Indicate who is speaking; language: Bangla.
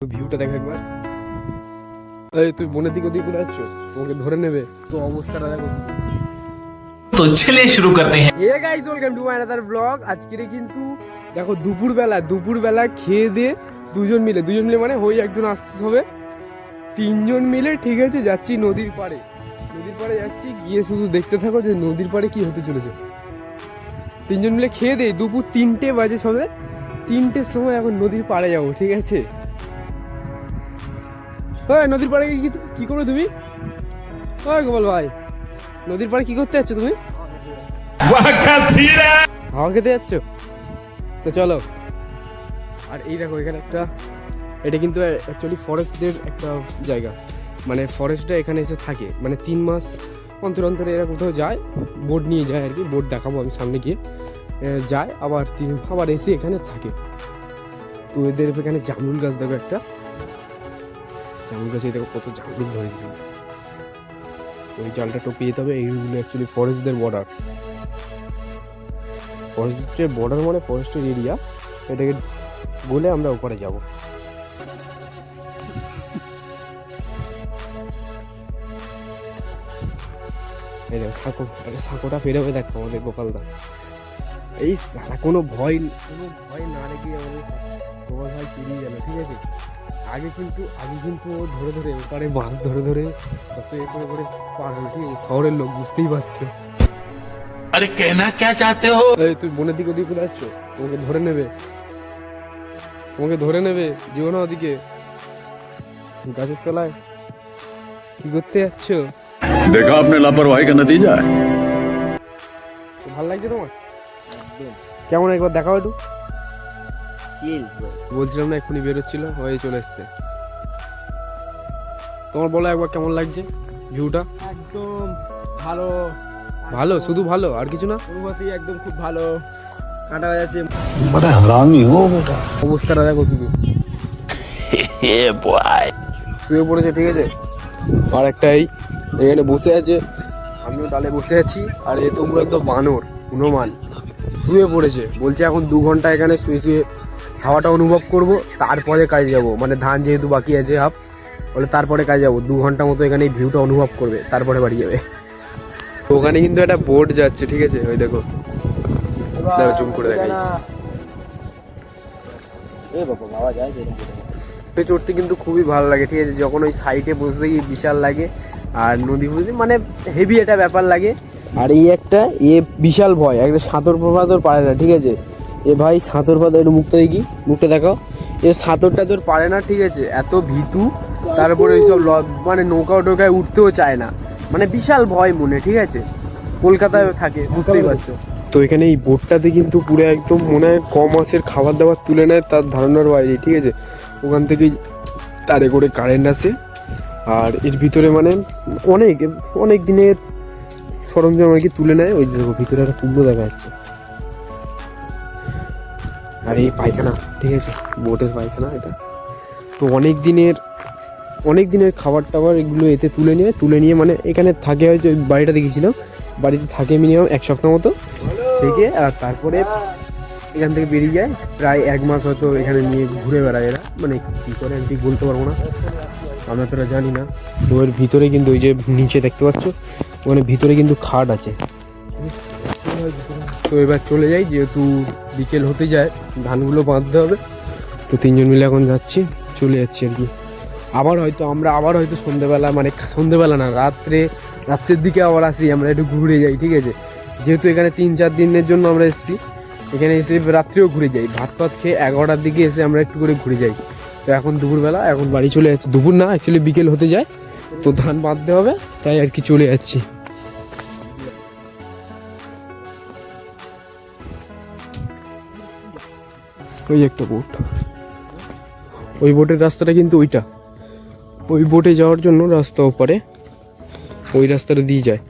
Speaker 1: ভিউটা দেখ একবার। এই তুই বনের দিকে ওদিকে ঘুরে যাচ্ছ, তোমাকে ধরে নেবে। তো অবস্থাটা দেখো।
Speaker 2: তো চলে শুরু করতে हैं।
Speaker 1: Hey guys, welcome to my another blog. আজকে কিন্তু দেখো দুপুরবেলা খেয়ে দিয়ে দুজন মিলে মানে ওই একজন আসতে হবে, তিনজন মিলে ঠিক আছে যাচ্ছি নদীর পাড়ে যাচ্ছি। গিয়ে শুধু দেখতে থাকো যে নদীর পাড়ে কি হতে চলেছে। তিনজন মিলে খেয়ে দেই, দুপুর 3টে বাজে সবে, 3টের সময় এখন নদীর পাড়ে যাবো, ঠিক আছে। ওই নদীর পাড়ে কি করো তুমি? ওই গোপাল ভাই, নদীর পাড়ে কি করতে যাচ্ছ তুমি? হাওয়া খেতে যাচ্ছ? তো চলো। আর এই দেখো এখানে এটা কিন্তু অ্যাকচুয়ালি ফরেস্টদের একটা জায়গা, মানে ফরেস্টটা এখানে এসে থাকে, মানে 3 মাস অন্তর এরা কোথাও যায়, বোট নিয়ে যায় আর কি। বোট দেখাবো আমি সামনে গিয়ে। যায় আবার এসে এখানে থাকে। তো এদের এখানে জামরুল গাছ দেখো, একটা জামরুল গাছে দেখো কত জামরুল ধরেছে। ওই জালটা টপিয়ে যেতে হবে। এইগুলো অ্যাকচুয়ালি ফরেস্টদের বর্ডার মানে ফরেস্টের এরিয়া। এটাকে বলে আমরা ওপারে যাব। এই দেখো সাঁকোটা পেরোবে দেখো আমাদের গোপালদা। এই সারা কোনো ভয় না রেখে আমাদের গোপাল ভাই পেরিয়ে গেল, ঠিক আছে। আগে কিন্তু ও ধরে ওপারে মাছ ধরে কত করে পার হল, ঠিক আছে। শহরের লোক বুঝতেই পারছো।
Speaker 2: अरे कहना क्या चाहते हो?
Speaker 1: এই তুই বনের দিকে ওদিকে ঘুরে যাচ্ছ, তোমাকে ধরে নেবে যেও না ওদিকে। গাছের তলায় কি করতে যাচ্ছ?
Speaker 3: देखा आपने लापरवाही का नतीजा है।
Speaker 1: ভালো লাগছে তোমার? কেমন একবার দেখাও একটু। বলছিলাম না এক্ষুনি বেরোচ্ছিল, হয়ে চলে এসছে। তোমার বলো একবার কেমন লাগছে ভিউটা?
Speaker 4: একদম ভালো
Speaker 1: ভালো, শুধু ভালো আর কিছু না?
Speaker 4: অনুভূতি একদম খুব ভালো। কাটা যাচ্ছে।
Speaker 3: बड़ा हरामी हो बेटा।
Speaker 1: অবস্থাটা দেখো শুধু। শুয়ে পড়েছে, ঠিক আছে। আর একটাই এখানে বসে আছে, আমিও ডালে বসে আছি। আর এ তো পুরো একদম বানর, হনুমান, শুয়ে পড়েছে। বলছে এখন 2 ঘন্টা এখানে শুয়ে হাওয়াটা অনুভব করব, তারপরে কাজে যাব। মানে ধান যেহেতু বাকি আছে হাফ, বলে তারপরে কাজে যাবো। 2 ঘন্টা মতো এখানে এই ভিউটা অনুভব করবে, তারপরে বাড়ি যাবে। ওখানে কিন্তু একটা বোট যাচ্ছে, ঠিক আছে। ওই দেখো, জুম করে দেখাই। চড়তে কিন্তু খুবই ভালো লাগে, ঠিক আছে। যখন ওই সাইডে বসতে গিয়ে বিশাল লাগে। আর নদী মানে হেভি একটা ব্যাপার লাগে। আর এই একটা বিশাল ভয়, একটা সাঁতর পারে না, ঠিক আছে। এ ভাই সাঁতর একটু মুখটা দেখাও। এ সাঁতরটা তোর পারে না, ঠিক আছে। এত ভীতু। তারপরে ওইসব মানে নৌকায় উঠতেও চায় না, মানে বিশাল ভয় মনে, ঠিক আছে। কলকাতায় থাকে, বুঝতেই পারছো। তো এখানে এই বোটটাতে কিন্তু পুরো একদম মনে হয় কম মাসের খাবার দাবার তুলে নেয়, তার ধারণার বাইরে, ঠিক আছে। ওখান থেকেই তারে করে কারেন্ট আসে। আর এর ভিতরে মানে অনেক দিনের সরঞ্জাম আর কি তুলে নেয়। ওই দেখো ভিতরে একটা কুমড়ো দেখা যাচ্ছে। আর এই পায়খানা, ঠিক আছে, বোটের পায়খানা এটা। তো অনেক দিনের খাবার টাবার এগুলো এতে তুলে নিয়ে মানে এখানে থাকে। হয়তো বাড়িটা দেখেছিলাম, বাড়িতে থাকে মিনিমাম 1 সপ্তাহ মতো থেকে। আর তারপরে এখান থেকে বেরিয়ে যায়, প্রায় 1 মাস হয়তো এখানে নিয়ে ঘুরে বেড়ায় এরা। মানে কী করে আমি ঠিক বলতে পারবো না, আমরা তোরা জানি না। তো এর ভিতরে কিন্তু ওই যে নিচে দেখতে পাচ্ছ, ওখানে ভিতরে কিন্তু খাট আছে। তো এবার চলে যাই, যেহেতু বিকেল হতে যায়, ধানগুলো বাঁধতে হবে। তো 3জন মিলে এখন চলে যাচ্ছি আর কি। আবার হয়তো সন্ধ্যেবেলা না, রাত্রের দিকে আবার আসি, আমরা একটু ঘুরে যাই, ঠিক আছে। যেহেতু এখানে 3-4 দিনের জন্য আমরা এসেছি, এখানে এসে রাত্রেও ঘুরে যাই। ভাত খেয়ে 11টার দিকে এসে আমরা একটু করে ঘুরে যাই। তো এখন দুপুরবেলা, এখন বাড়ি চলে যাচ্ছি। দুপুর না, অ্যাকচুয়ালি বিকেল হতে যায়, তো ধান বাঁধতে হবে, তাই আর কি চলে যাচ্ছি। ওই একটা বোট, ওই বোটের রাস্তাটা কিন্তু ওই বোটে যাওয়ার জন্য রাস্তা ওপারে, ওই রাস্তাটা দিয়ে যায়।